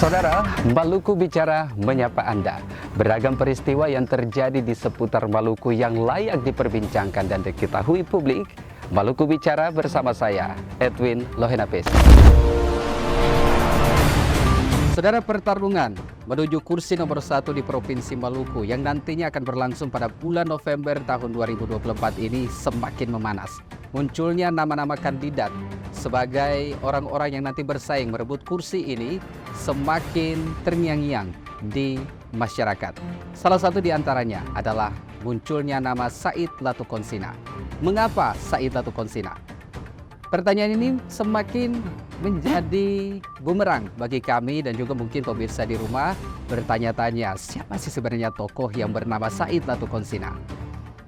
Saudara, Maluku Bicara menyapa Anda. Beragam peristiwa yang terjadi di seputar Maluku yang layak diperbincangkan dan diketahui publik. Maluku Bicara bersama saya, Edwin Lohenapes. Saudara, pertarungan menuju kursi nomor 1 di Provinsi Maluku yang nantinya akan berlangsung pada bulan November tahun 2024 ini semakin memanas. Munculnya nama-nama kandidat sebagai orang-orang yang nanti bersaing merebut kursi ini semakin terngiang-ngiang di masyarakat. Salah satu di antaranya adalah munculnya nama Said Latukonsina. Mengapa Said Latukonsina? Pertanyaan ini semakin menjadi bumerang bagi kami dan juga mungkin pemirsa di rumah bertanya-tanya, siapa sih sebenarnya tokoh yang bernama Said Latukonsina?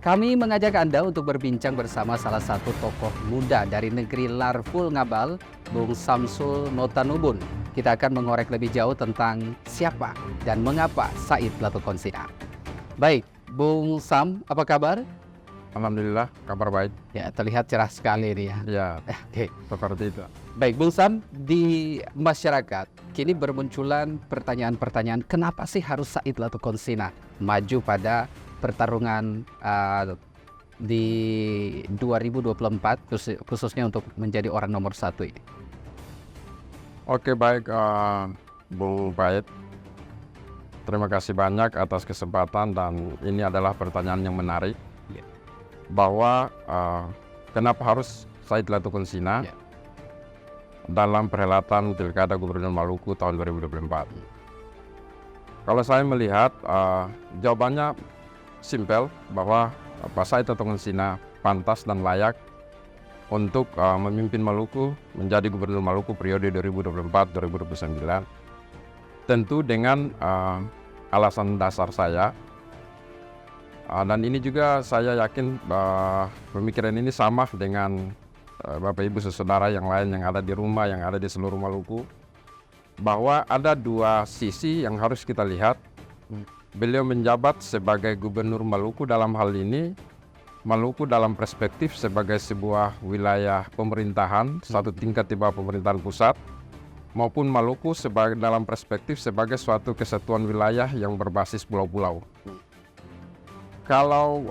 Kami mengajak Anda untuk berbincang bersama salah satu tokoh muda dari negeri Larful Ngabal, Bung Samsul Notanubun. Kita akan mengorek lebih jauh tentang siapa dan mengapa Said Latukonsina. Baik, Bung Sam, apa kabar? Alhamdulillah, kabar baik. Ya, terlihat cerah sekali ini ya. Ya, Oke. seperti itu. Baik, Bung Sam, di masyarakat kini bermunculan pertanyaan-pertanyaan, kenapa sih harus Said Latukonsina maju pada pertarungan di 2024 khususnya untuk menjadi orang nomor 1 ini? Oke, baik, Bung Pait. Terima kasih banyak atas kesempatan dan ini adalah pertanyaan yang menarik. Bahwa kenapa harus Said Latukonsina dalam perhelatan Pilkada Gubernur Maluku tahun 2024? Kalau saya melihat jawabannya simpel, bahwa Pak Said Latukonsina pantas dan layak untuk memimpin Maluku menjadi Gubernur Maluku periode 2024-2029. Tentu dengan alasan dasar saya. Dan ini juga saya yakin pemikiran ini sama dengan Bapak Ibu saudara yang lain yang ada di rumah, yang ada di seluruh Maluku, bahwa ada dua sisi yang harus kita lihat. Beliau menjabat sebagai Gubernur Maluku dalam hal ini, Maluku dalam perspektif sebagai sebuah wilayah pemerintahan satu tingkat di bawah pemerintahan pusat, maupun Maluku dalam perspektif sebagai suatu kesatuan wilayah yang berbasis pulau-pulau. Kalau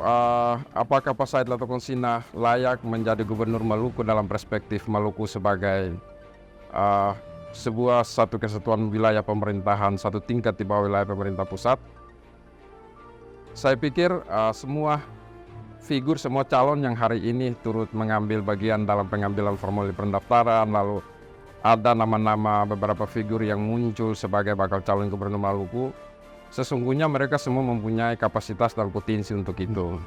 apakah Pak Said Latukonsina layak menjadi Gubernur Maluku dalam perspektif Maluku sebagai sebuah satu kesatuan wilayah pemerintahan satu tingkat di bawah wilayah pemerintah pusat? Saya pikir semua figur, semua calon yang hari ini turut mengambil bagian dalam pengambilan formulir pendaftaran, lalu ada nama-nama beberapa figur yang muncul sebagai bakal calon Gubernur Maluku, sesungguhnya mereka semua mempunyai kapasitas dan potensi untuk itu.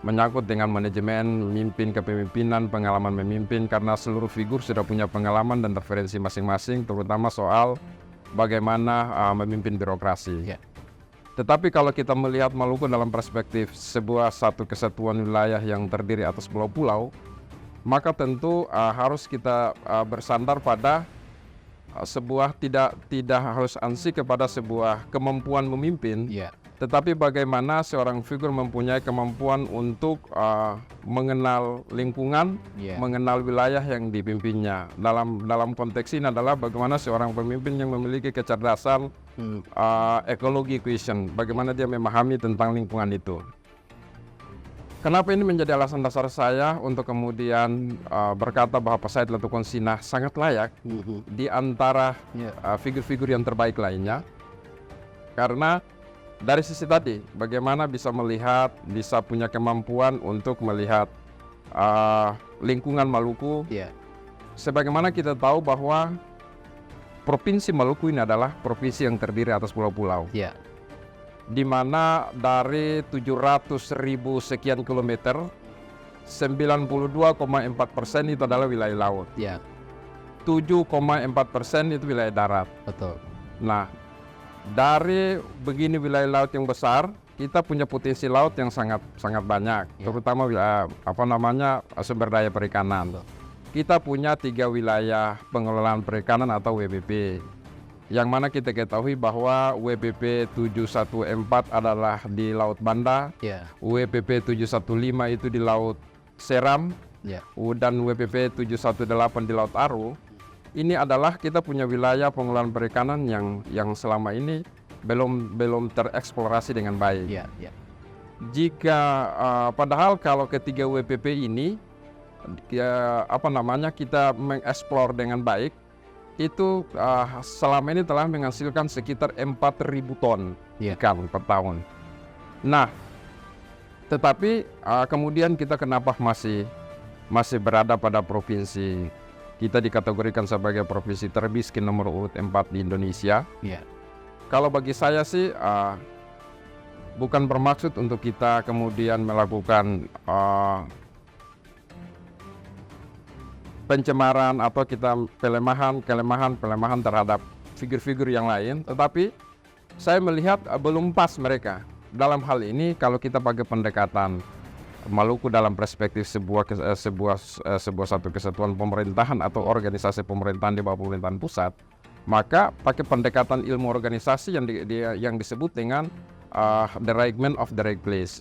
Menyangkut dengan manajemen, memimpin, kepemimpinan, pengalaman memimpin, karena seluruh figur sudah punya pengalaman dan referensi masing-masing, terutama soal bagaimana memimpin birokrasi. Tetapi kalau kita melihat Maluku dalam perspektif sebuah satu kesatuan wilayah yang terdiri atas pulau-pulau, maka tentu harus kita bersandar pada sebuah tidak harus ansih kepada sebuah kemampuan memimpin, tetapi bagaimana seorang figur mempunyai kemampuan untuk mengenal lingkungan, mengenal wilayah yang dipimpinnya. Dalam konteks ini adalah bagaimana seorang pemimpin yang memiliki kecerdasan ekologi question, bagaimana dia memahami tentang lingkungan itu. Kenapa ini menjadi alasan dasar saya untuk kemudian berkata bahwa Pak Said Latukonsina sangat layak di antara figur-figur yang terbaik lainnya? Karena dari sisi tadi, bagaimana bisa melihat, bisa punya kemampuan untuk melihat lingkungan Maluku. Sebagaimana kita tahu bahwa Provinsi Maluku ini adalah provinsi yang terdiri atas pulau-pulau. Di mana dari 700.000 sekian kilometer, 92,4% itu adalah wilayah laut. 7,4% itu wilayah darat. Betul. Nah, dari begini wilayah laut yang besar, kita punya potensi laut yang sangat banyak, terutama sumber daya perikanan. Kita punya 3 wilayah pengelolaan perikanan atau WBP. Yang mana kita ketahui bahwa WBP 714 adalah di Laut Banda, WBP 715 itu di Laut Seram, dan WBP 718 di Laut Aru. ini adalah kita punya wilayah pengelolaan perikanan yang selama ini belum tereksplorasi dengan baik. Ya, ya. Jika padahal kalau ketiga WPP ini kita mengeksplor dengan baik, itu selama ini telah menghasilkan sekitar 4.000 ton ikan per tahun. Nah, tetapi kemudian kita kenapa masih berada pada provinsi, kita dikategorikan sebagai provinsi termiskin nomor urut 4 di Indonesia. Kalau bagi saya sih bukan bermaksud untuk kita kemudian melakukan pencemaran atau kita pelemahan terhadap figur-figur yang lain, tetapi saya melihat belum pas mereka. Dalam hal ini kalau kita pakai pendekatan Maluku dalam perspektif sebuah satu kesatuan pemerintahan atau organisasi pemerintahan di bawah pemerintahan pusat, maka pakai pendekatan ilmu organisasi yang disebut dengan the right man of the right place.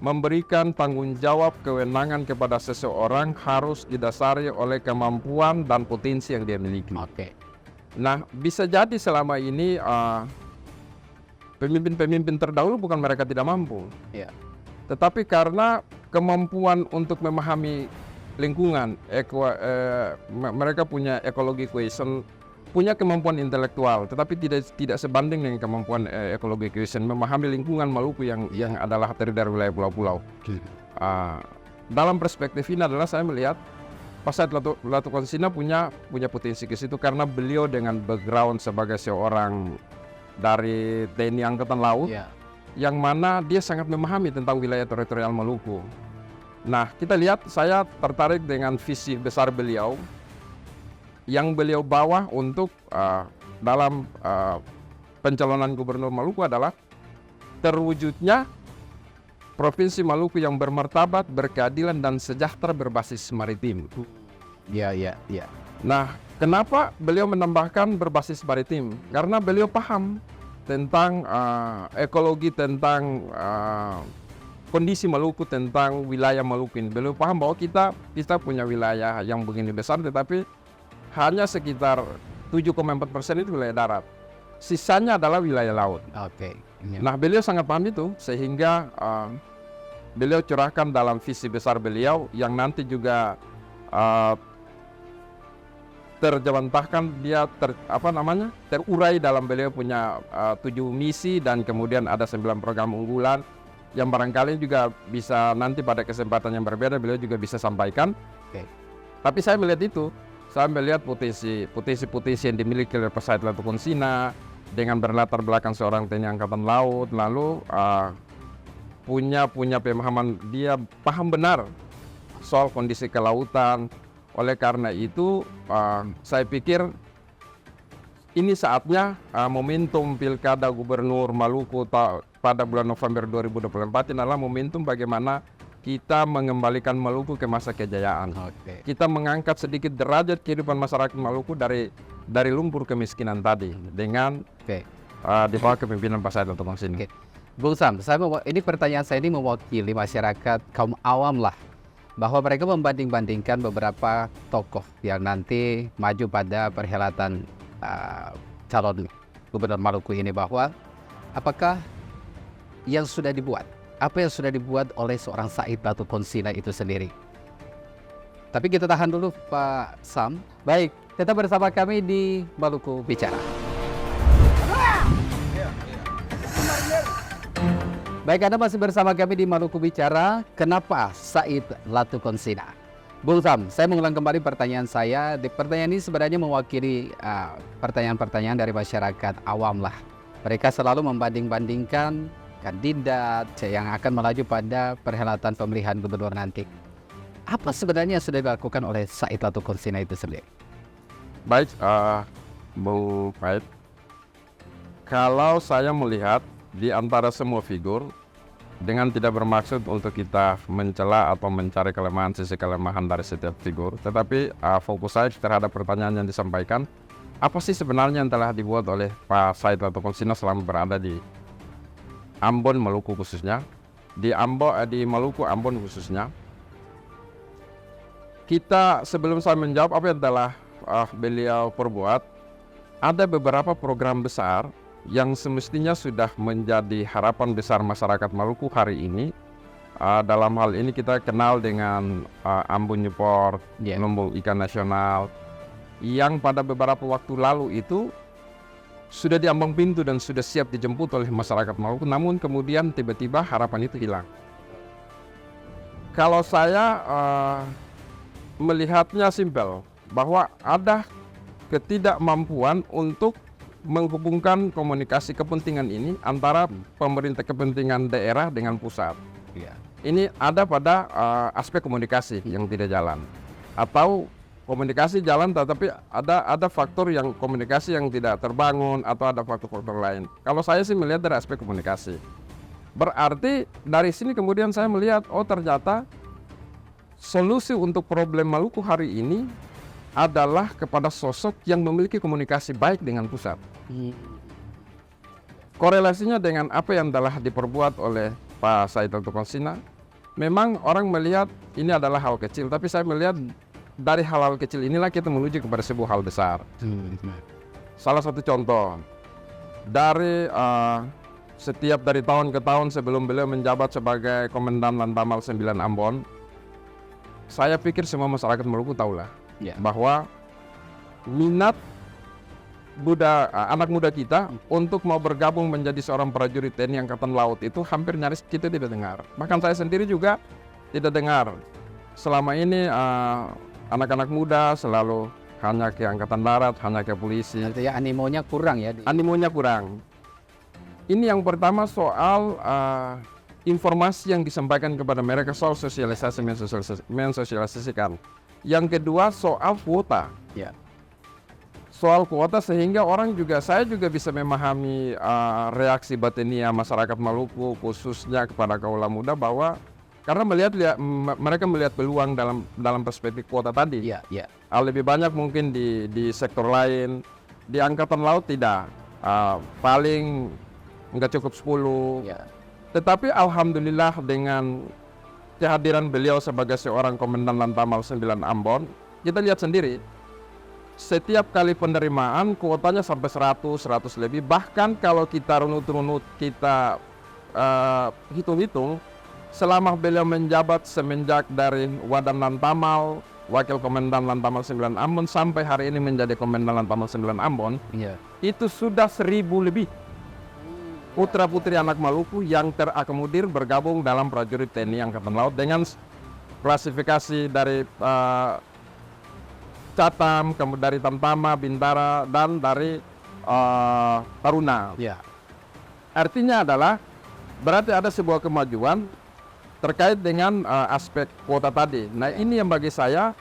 Memberikan tanggung jawab kewenangan kepada seseorang harus didasari oleh kemampuan dan potensi yang dia miliki. Nah, bisa jadi selama ini pemimpin-pemimpin terdahulu bukan mereka tidak mampu, tetapi karena kemampuan untuk memahami lingkungan, mereka punya ekologi cohesion, punya kemampuan intelektual, tetapi tidak sebanding dengan kemampuan ekologi cohesion, memahami lingkungan Maluku yang adalah terdiri dari wilayah pulau-pulau. Dalam perspektif ini adalah saya melihat Pak Said Latukonsina punya potensi ke situ karena beliau dengan background sebagai seorang dari TNI Angkatan Laut, yang mana dia sangat memahami tentang wilayah teritorial Maluku. Nah, kita lihat, saya tertarik dengan visi besar beliau yang beliau bawa untuk dalam pencalonan gubernur Maluku adalah terwujudnya Provinsi Maluku yang bermartabat, berkeadilan, dan sejahtera berbasis maritim. Nah, kenapa beliau menambahkan berbasis maritim? Karena beliau paham tentang ekologi, tentang kondisi Maluku, tentang wilayah Maluku ini. Beliau paham bahwa kita punya wilayah yang begini besar, tetapi hanya sekitar 7,4% itu wilayah darat. Sisanya adalah wilayah laut. Nah, beliau sangat paham itu, sehingga beliau curahkan dalam visi besar beliau yang nanti juga terjawantahkan, dia terurai dalam beliau punya 7 misi dan kemudian ada 9 program unggulan yang barangkali juga bisa nanti pada kesempatan yang berbeda beliau juga bisa sampaikan. Tapi saya melihat potensi yang dimiliki oleh Pak Said Latukonsina dengan berlatar belakang seorang TNI Angkatan Laut, lalu punya pemahaman, dia paham benar soal kondisi kelautan. Oleh karena itu, saya pikir ini saatnya momentum Pilkada Gubernur Maluku pada bulan November 2024 adalah momentum bagaimana kita mengembalikan Maluku ke masa kejayaan. Kita mengangkat sedikit derajat kehidupan masyarakat Maluku dari lumpur kemiskinan tadi dengan di bawah kepemimpinan Pak Said Latukonsina. Bung Sam, ini pertanyaan saya ini mewakili masyarakat kaum awam lah, bahwa mereka membanding-bandingkan beberapa tokoh yang nanti maju pada perhelatan calon Gubernur Maluku ini, bahwa apakah apa yang sudah dibuat oleh seorang Said Latukonsina itu sendiri. Tapi kita tahan dulu Pak Sam. Baik, tetap bersama kami di Maluku Bicara. Baik, Anda masih bersama kami di Maluku Bicara. Kenapa Said Latukonsina? Bung Sam, saya mengulang kembali pertanyaan saya. Pertanyaan ini sebenarnya mewakili pertanyaan-pertanyaan dari masyarakat awam lah. Mereka selalu membanding-bandingkan kandidat yang akan melaju pada perhelatan pemilihan gubernur nanti. Apa sebenarnya yang sudah dilakukan oleh Said Latukonsina itu sendiri? Baik, Bung Faid, kalau saya melihat di antara semua figur, dengan tidak bermaksud untuk kita mencela atau mencari sisi kelemahan dari setiap figur, tetapi fokus saya terhadap pertanyaan yang disampaikan, apa sih sebenarnya yang telah dibuat oleh Pak Said Latukonsina selama berada di Ambon, Maluku khususnya, di Maluku, Ambon khususnya. Kita sebelum saya menjawab apa yang telah beliau perbuat, ada beberapa program besar yang semestinya sudah menjadi harapan besar masyarakat Maluku hari ini. Dalam hal ini kita kenal dengan Ambon Newport, Lumbung Ikan Nasional, yang pada beberapa waktu lalu itu sudah diambang pintu dan sudah siap dijemput oleh masyarakat Maluku, namun kemudian tiba-tiba harapan itu hilang. Kalau saya melihatnya simpel, bahwa ada ketidakmampuan untuk menghubungkan komunikasi kepentingan ini antara pemerintah kepentingan daerah dengan pusat. Ini ada pada aspek komunikasi yang tidak jalan, atau komunikasi jalan tetapi ada faktor yang komunikasi yang tidak terbangun, atau ada faktor-faktor lain. Kalau saya sih melihat dari aspek komunikasi. Berarti dari sini kemudian saya melihat, oh ternyata solusi untuk problem Maluku hari ini adalah kepada sosok yang memiliki komunikasi baik dengan pusat. Korelasinya dengan apa yang telah diperbuat oleh Pak Said Dr. Konsina, memang orang melihat ini adalah hal kecil, tapi saya melihat dari hal-hal kecil inilah kita menuju kepada sebuah hal besar. Salah satu contoh, dari setiap dari tahun ke tahun sebelum beliau menjabat sebagai Komandan Lantamal 9 Ambon, saya pikir semua masyarakat Maluku tahulah bahwa minat anak muda kita untuk mau bergabung menjadi seorang prajurit TNI Angkatan Laut itu hampir nyaris kita tidak dengar. Bahkan saya sendiri juga tidak dengar. Selama ini anak-anak muda selalu hanya ke Angkatan Darat, hanya ke polisi. Artinya animonya kurang ya? Animonya kurang. Ini yang pertama soal informasi yang disampaikan kepada mereka, soal sosialisasi, mensosialisasikan. Yang kedua soal kuota. Soal kuota, sehingga orang juga, saya juga bisa memahami reaksi batinia masyarakat Maluku, khususnya kepada kaula muda, bahwa karena mereka melihat peluang dalam perspektif kuota tadi. Lebih banyak mungkin di sektor lain, di Angkatan Laut tidak, paling nggak cukup 10. Tetapi alhamdulillah dengan kehadiran beliau sebagai seorang Komandan Lantamal 9 Ambon, kita lihat sendiri, setiap kali penerimaan kuotanya sampai 100 lebih. Bahkan kalau kita runut-runut, kita hitung-hitung, selama beliau menjabat semenjak dari Wadan Lantamal, Wakil Komandan Lantamal 9 Ambon, sampai hari ini menjadi Komandan Lantamal 9 Ambon, itu sudah 1000 lebih putra-putri anak Maluku yang terakomodir bergabung dalam prajurit TNI Angkatan Laut dengan klasifikasi dari Catam, kemudian dari Tamtama, Bintara, dan dari Taruna. Artinya adalah berarti ada sebuah kemajuan terkait dengan aspek kuota tadi. Nah, ini yang bagi saya,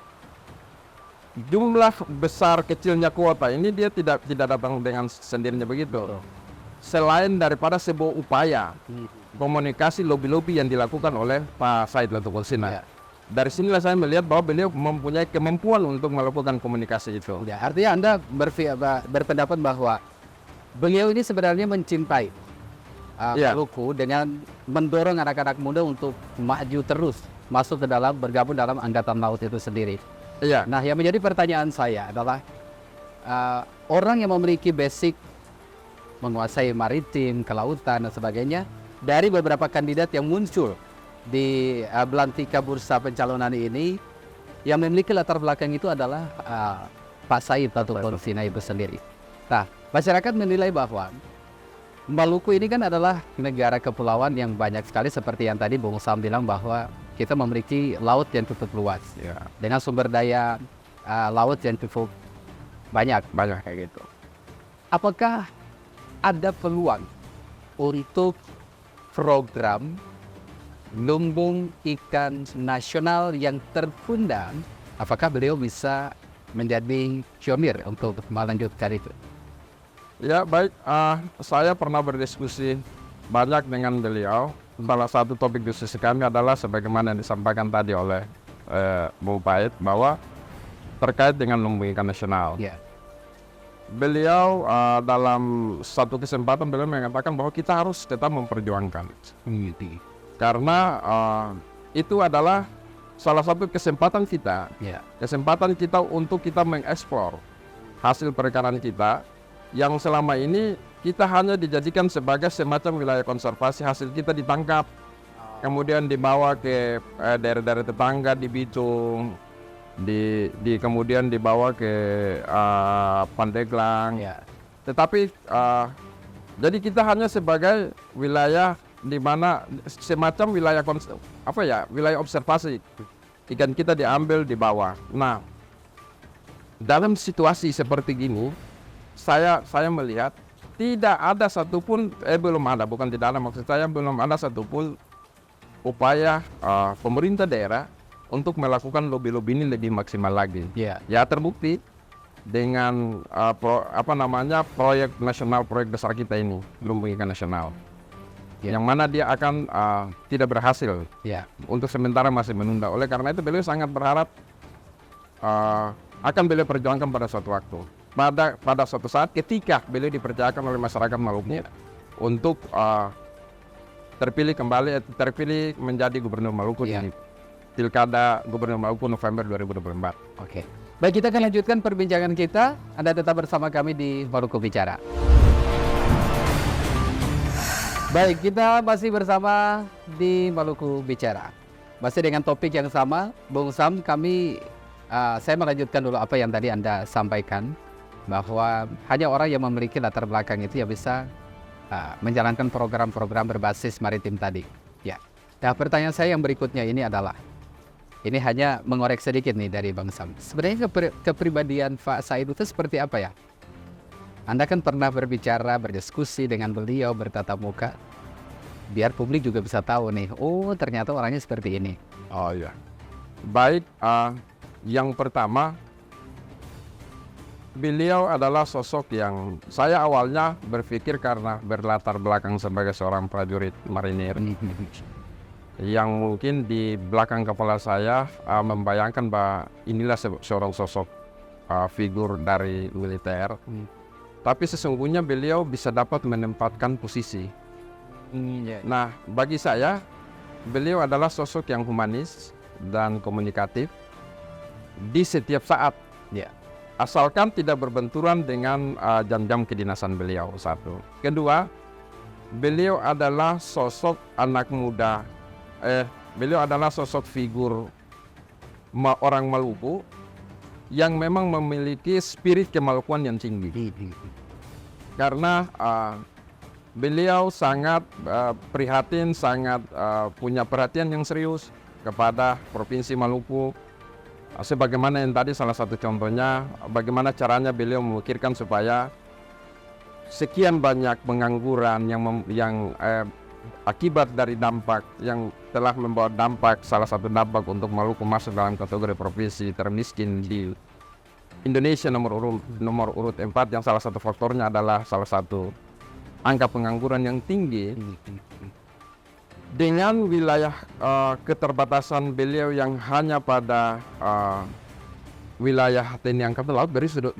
jumlah besar kecilnya kuota ini dia tidak datang dengan sendirinya begitu. Selain daripada sebuah upaya komunikasi lobby-lobby yang dilakukan oleh Pak Said Dr. Konsina. Dari sinilah saya melihat bahwa beliau mempunyai kemampuan untuk melakukan komunikasi itu. Artinya Anda berpendapat bahwa beliau ini sebenarnya mencintai Maluku dengan mendorong anak-anak muda untuk maju terus masuk ke dalam, bergabung dalam Angkatan Laut itu sendiri. Nah, yang menjadi pertanyaan saya adalah orang yang memiliki basic menguasai maritim, kelautan dan sebagainya, dari beberapa kandidat yang muncul di belantika bursa pencalonan ini, yang memiliki latar belakang itu adalah Pak Said atau Konsina itu sendiri. Nah, masyarakat menilai bahwa Maluku ini kan adalah negara kepulauan yang banyak sekali, seperti yang tadi Bung Sam bilang bahwa kita memiliki laut yang cukup luas, dengan sumber daya laut yang cukup banyak kayak gitu. Apakah ada peluang untuk program lumbung ikan nasional yang tertunda? Apakah beliau bisa menjadi pionir untuk melanjutkan itu? Ya, baik. Saya pernah berdiskusi banyak dengan beliau. Salah satu topik diskusi kami adalah sebagaimana yang disampaikan tadi oleh Bung Pait, bahwa terkait dengan lumbung ikan nasional. Beliau dalam satu kesempatan beliau mengatakan bahwa kita harus tetap memperjuangkan, karena itu adalah salah satu kesempatan kita, Ya. kesempatan kita untuk kita mengeksplor hasil perikanan kita yang selama ini kita hanya dijadikan sebagai semacam wilayah konservasi. Hasil kita ditangkap, kemudian dibawa ke daerah-daerah tetangga di Bitung, kemudian dibawa ke Pandeglang. Ya. Tetapi jadi kita hanya sebagai wilayah di mana semacam wilayah wilayah observasi. Ikan kita diambil di bawah. Nah, dalam situasi seperti gini, saya melihat tidak ada satupun, belum ada, bukan tidak ada, maksud saya belum ada satupun upaya pemerintah daerah untuk melakukan lobby-lobby ini lebih maksimal lagi. Ya. Ya terbukti dengan proyek nasional, proyek besar kita ini, Lumbung Ikan Nasional, yang mana dia akan tidak berhasil. Ya. Untuk sementara masih menunda. Oleh karena itu beliau sangat berharap akan beliau perjuangkan pada suatu waktu, pada suatu saat ketika beliau dipercayakan oleh masyarakat Maluku untuk terpilih menjadi Gubernur Maluku di Pilkada Gubernur Maluku November 2024. Oke. Baik, kita akan lanjutkan perbincangan kita. Anda tetap bersama kami di Maluku Bicara. Baik, kita masih bersama di Maluku Bicara. Masih dengan topik yang sama, Bung Sam, saya melanjutkan dulu apa yang tadi Anda sampaikan, bahwa hanya orang yang memiliki latar belakang itu yang bisa menjalankan program-program berbasis maritim tadi. Ya. Nah, pertanyaan saya yang berikutnya ini adalah, ini hanya mengorek sedikit nih dari Bang Sam. Sebenarnya kepribadian Pak Said itu seperti apa ya? Anda kan pernah berbicara, berdiskusi dengan beliau, bertatap muka. Biar publik juga bisa tahu nih, oh ternyata orangnya seperti ini. Oh iya. Baik, yang pertama, beliau adalah sosok yang saya awalnya berpikir karena berlatar belakang sebagai seorang prajurit marinir, yang mungkin di belakang kepala saya membayangkan bahwa inilah seorang sosok figur dari militer. Tapi sesungguhnya beliau bisa dapat menempatkan posisi. Nah, bagi saya, beliau adalah sosok yang humanis dan komunikatif di setiap saat. Ya. Asalkan tidak berbenturan dengan jam-jam kedinasan beliau, satu. Kedua, beliau adalah sosok anak muda. Beliau adalah sosok figur orang Maluku yang memang memiliki spirit kemalukuan yang tinggi. Karena beliau sangat prihatin, sangat punya perhatian yang serius kepada Provinsi Maluku. Sebagaimana yang tadi salah satu contohnya, bagaimana caranya beliau memikirkan supaya sekian banyak pengangguran yang akibat dari dampak yang telah membawa dampak, salah satu dampak untuk Maluku masuk dalam kategori provinsi termiskin di Indonesia nomor urut 4, yang salah satu faktornya adalah salah satu angka pengangguran yang tinggi. Dengan wilayah keterbatasan beliau yang hanya pada wilayah TNI Angkatan Laut, beliau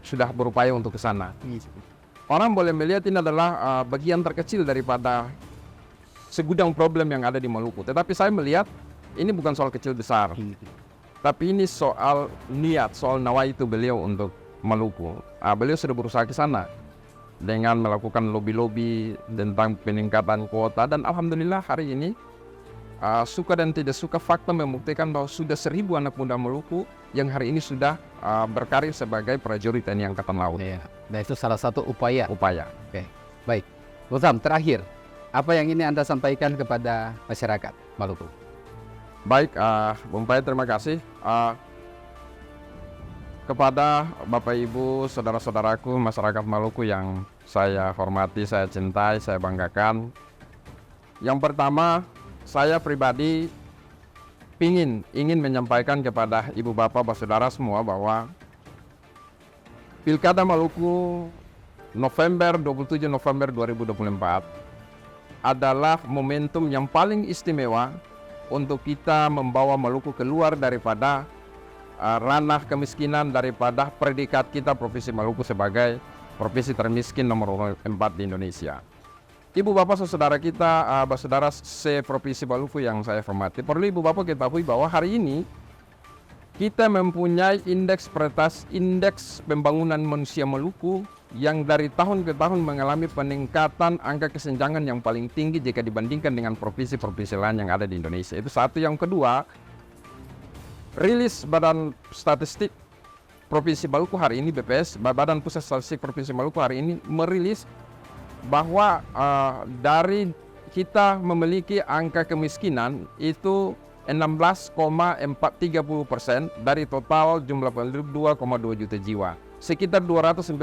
sudah berupaya untuk ke sana. Orang boleh melihat ini adalah bagian terkecil daripada segudang problem yang ada di Maluku. Tetapi saya melihat ini bukan soal kecil besar, tapi ini soal niat, soal nawaitu beliau untuk Maluku. Beliau sudah berusaha ke sana dengan melakukan lobby-lobby tentang peningkatan kuota, dan alhamdulillah hari ini suka dan tidak suka fakta membuktikan bahwa sudah 1.000 anak muda Maluku yang hari ini sudah berkarir sebagai prajurit TNI Angkatan Laut. Ya. Nah, itu salah satu upaya. Oke. Baik, Bung Sam, terakhir, apa yang ini Anda sampaikan kepada masyarakat Maluku? Baik, Bung Pai, terima kasih. Kepada Bapak Ibu, saudara-saudaraku, masyarakat Maluku yang saya hormati, saya cintai, saya banggakan. Yang pertama, saya pribadi ingin menyampaikan kepada Ibu Bapak, saudara semua bahwa Pilkada Maluku 27 November 2024 adalah momentum yang paling istimewa untuk kita membawa Maluku keluar daripada ranah kemiskinan, daripada predikat kita Provinsi Maluku sebagai provinsi termiskin nomor 4 di Indonesia. Ibu bapak saudara kita, saudara se-Provinsi Maluku yang saya hormati, perlu ibu bapak ketahui bahwa hari ini kita mempunyai indeks pembangunan manusia Maluku yang dari tahun ke tahun mengalami peningkatan angka kesenjangan yang paling tinggi jika dibandingkan dengan provinsi-provinsi lain yang ada di Indonesia. Itu satu. Yang kedua, rilis Badan Statistik Provinsi Maluku hari ini, BPS, Badan Pusat Statistik Provinsi Maluku hari ini merilis bahwa dari kita memiliki angka kemiskinan itu 16,430% dari total jumlah penduduk 2,2 juta jiwa. Sekitar 295.000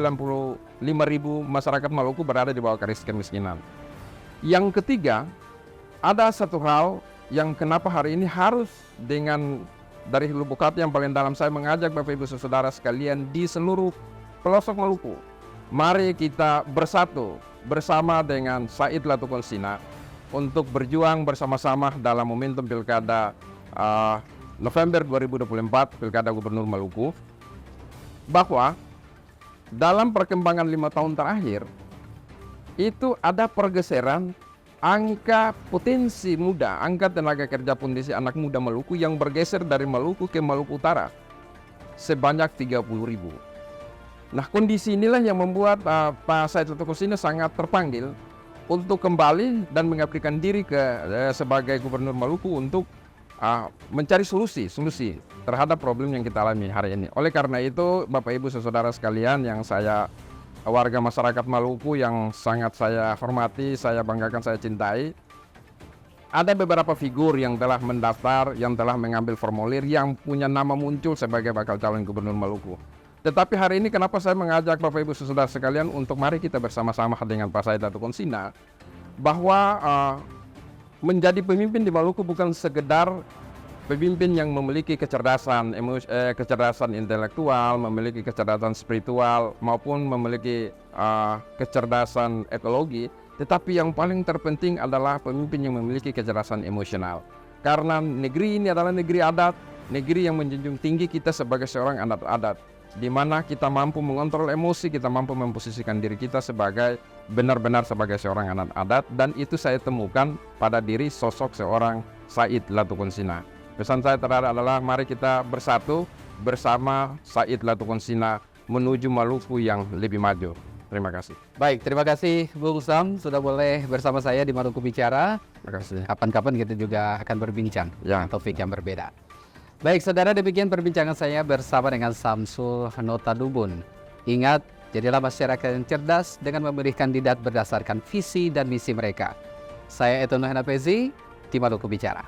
masyarakat Maluku berada di bawah garis kemiskinan. Yang ketiga, ada satu hal yang kenapa hari ini harus dengan dari lubuk hati yang paling dalam saya mengajak Bapak Ibu Saudara sekalian di seluruh pelosok Maluku. Mari kita bersatu bersama dengan Said Latukonsina untuk berjuang bersama-sama dalam momentum Pilkada November 2024, Pilkada Gubernur Maluku, bahwa dalam perkembangan 5 tahun terakhir itu ada pergeseran angka potensi muda, angka tenaga kerja potensi anak muda Maluku yang bergeser dari Maluku ke Maluku Utara sebanyak 30.000. Nah, kondisi inilah yang membuat Pak Said Latukonsina sangat terpanggil untuk kembali dan mengabdikan diri sebagai Gubernur Maluku untuk mencari solusi terhadap problem yang kita alami hari ini. Oleh karena itu, Bapak Ibu Saudara sekalian yang saya warga masyarakat Maluku yang sangat saya hormati, saya banggakan, saya cintai, ada beberapa figur yang telah mendaftar, yang telah mengambil formulir, yang punya nama muncul sebagai bakal calon Gubernur Maluku. Tetapi hari ini kenapa saya mengajak Bapak Ibu Saudara sekalian untuk mari kita bersama-sama dengan Pak Said Latukonsina bahwa menjadi pemimpin di Maluku bukan sekedar pemimpin yang memiliki kecerdasan intelektual, memiliki kecerdasan spiritual maupun memiliki kecerdasan ekologi, tetapi yang paling terpenting adalah pemimpin yang memiliki kecerdasan emosional. Karena negeri ini adalah negeri adat, negeri yang menjunjung tinggi kita sebagai seorang anak adat, di mana kita mampu mengontrol emosi, kita mampu memposisikan diri kita sebagai benar-benar sebagai seorang anak adat, dan itu saya temukan pada diri sosok seorang Said Latukonsina. Pesan saya terakhir adalah mari kita bersatu bersama Said Latukonsina menuju Maluku yang lebih maju. Terima kasih. Baik, terima kasih Bung Sam sudah boleh bersama saya di Maluku Bicara. Terima kasih. Kapan-kapan kita juga akan berbincang Ya. topik yang berbeda. Baik, saudara, demikian perbincangan saya bersama dengan Samsul Notalubun. Ingat, jadilah masyarakat yang cerdas dengan memilih kandidat berdasarkan visi dan misi mereka. Saya Etono Henapezi, di Maluku Bicara.